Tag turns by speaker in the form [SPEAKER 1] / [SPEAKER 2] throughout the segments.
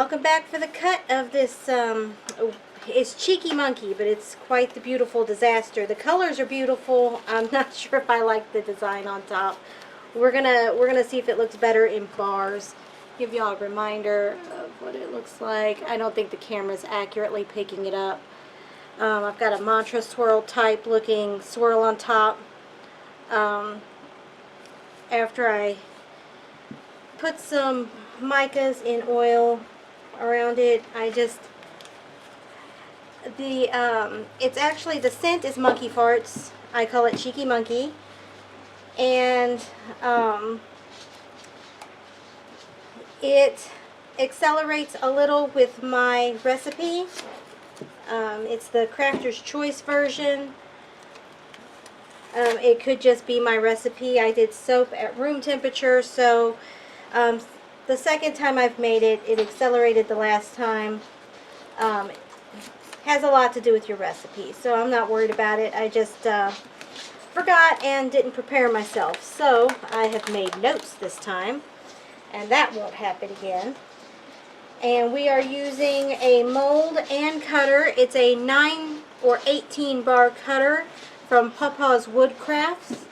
[SPEAKER 1] welcome back for the cut of this, it's Cheeky Monkey, but it's quite the beautiful disaster. The colors are beautiful. I'm not sure if I like the design on top. We're gonna see if it looks better in bars. Give y'all a reminder of what it looks like. I don't think the camera's accurately picking it up. I've got a mantra swirl type looking swirl on top. After I put some micas in oil around it, it's actually, the scent is monkey farts. I call it Cheeky Monkey. And it accelerates a little with my recipe. It's the Crafter's Choice version. It could just be my recipe. I did soap at room temperature, so the second time I've made it, it accelerated the last time. Has a lot to do with your recipe, so I'm not worried about it. I just forgot and didn't prepare myself, so I have made notes this time, and that won't happen again. And we are using a mold and cutter. It's a 9 or 18 bar cutter from Pawpawswoodcrafts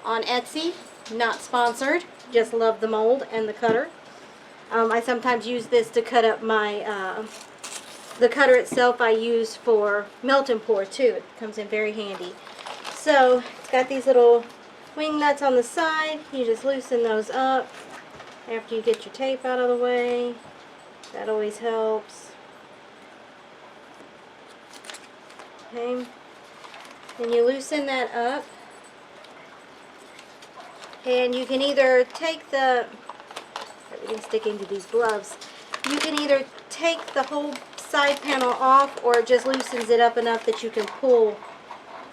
[SPEAKER 1] on Etsy. Not sponsored, just love the mold and the cutter. I sometimes use this to cut up my, the cutter itself I use for melt and pour too. It comes in very handy. So it's got these little wing nuts on the side. You just loosen those up after you get your tape out of the way. That always helps. Okay. And you loosen that up. And you can either take the, everything's sticking to these gloves. You can either take the whole side panel off, or it just loosens it up enough that you can pull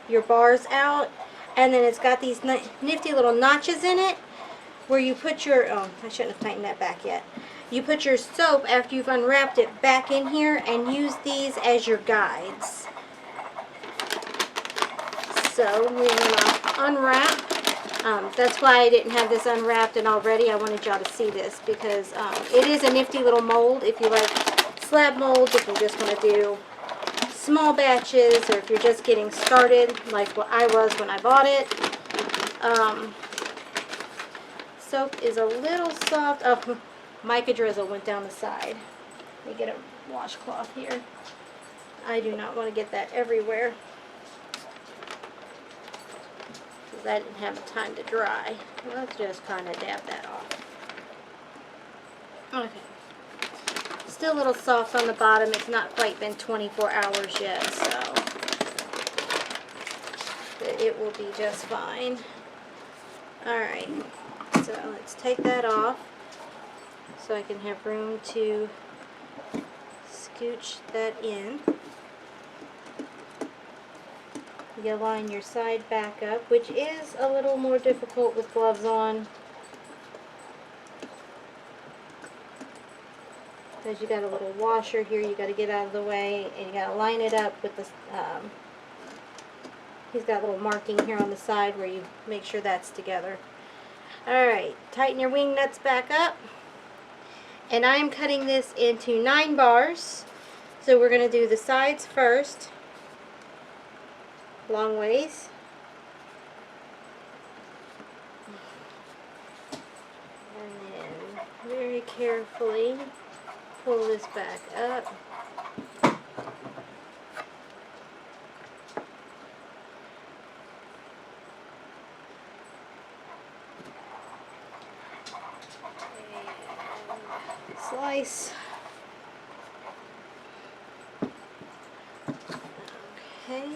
[SPEAKER 1] your bars out. And then it's got these nifty little notches in it where you put your, oh, I shouldn't have tightened that back yet. You put your soap after you've unwrapped it back in here and use these as your guides. So we're going to unwrap. That's why I didn't have this unwrapped and already. I wanted y'all to see this because it is a nifty little mold if you like slab molds, if you just want to do small batches, or if you're just getting started like what I was when I bought it. Soap is a little soft. Oh, mica drizzle went down the side. Let me get a washcloth here. I do not want to get that everywhere because I didn't have time to dry. Let's just kind of dab that off. Okay. Still a little soft on the bottom. It's not quite been 24 hours yet, so it will be just fine. Alright, so let's take that off so I can have room to scooch that in. You line your side back up, which is a little more difficult with gloves on, because you got a little washer here you got to get out of the way, and you got to line it up with the, he's got a little marking here on the side where you make sure that's together. Alright, tighten your wing nuts back up. And I'm cutting this into 9 bars. So we're going to do the sides first. Long ways. And then very carefully pull this back up. Slice. Okay.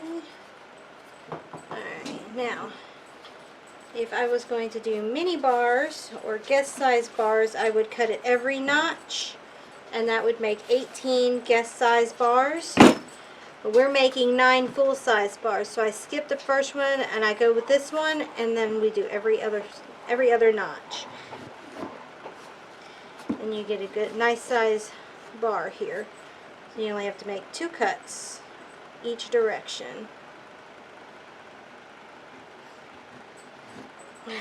[SPEAKER 1] Alright, now, if I was going to do mini bars or guest size bars, I would cut it every notch, and that would make 18 guest size bars. But we're making 9 full size bars, so I skip the first one and I go with this one, and then we do every other notch. And you get a good, nice size bar here. So you only have to make 2 cuts each direction. Okay.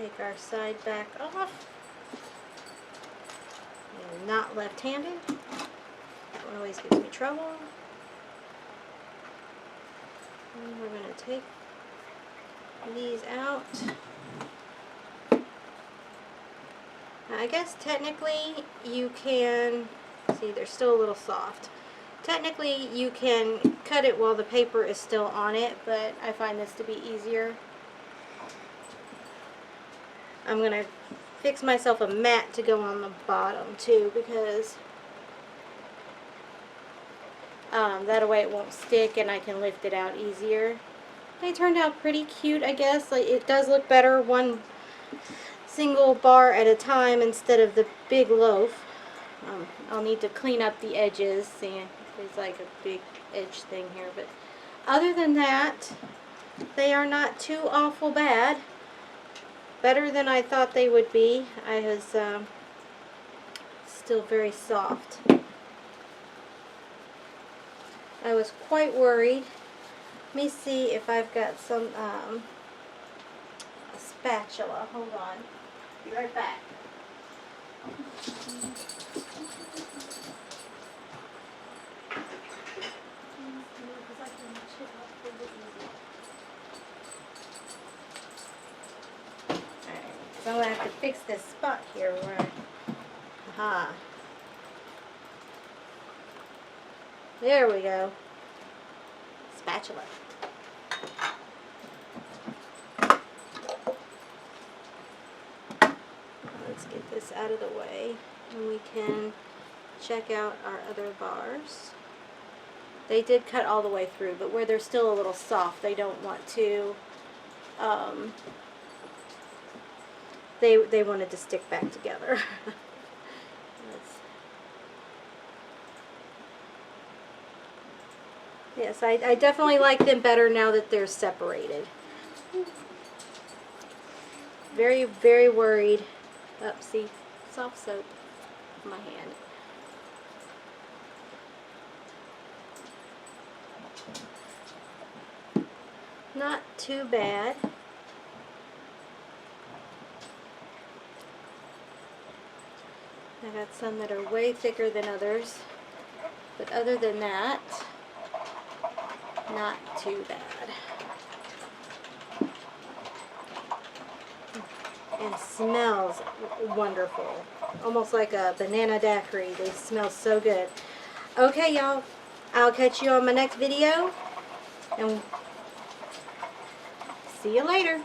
[SPEAKER 1] take our side back off. I'm not left-handed. That one always gives me trouble. And we're going to take these out. Now, I guess technically you can, see they're still a little soft. Technically you can cut it while the paper is still on it, but I find this to be easier. I'm going to fix myself a mat to go on the bottom too, because that way it won't stick and I can lift it out easier. They turned out pretty cute, I guess. Like, it does look better one single bar at a time instead of the big loaf. I'll need to clean up the edges. See, there's like a big edge thing here, but other than that, they are not too awful bad. Better than I thought they would be. I was still very soft. I was quite worried. Let me see if I've got some a spatula. Hold on. Be right back. So I'm going to have to fix this spot here where, aha. There we go. Spatula. Let's get this out of the way and we can check out our other bars. They did cut all the way through, but where they're still a little soft, they don't want to, they wanted to stick back together. Yes, I definitely like them better now that they're separated. Very, very worried. Oh, see, soft soap on my hand. Not too bad. I got some that are way thicker than others, but other than that, not too bad. And smells wonderful. Almost like a banana daiquiri. They smell so good. Okay, y'all. I'll catch you on my next video. And see you later.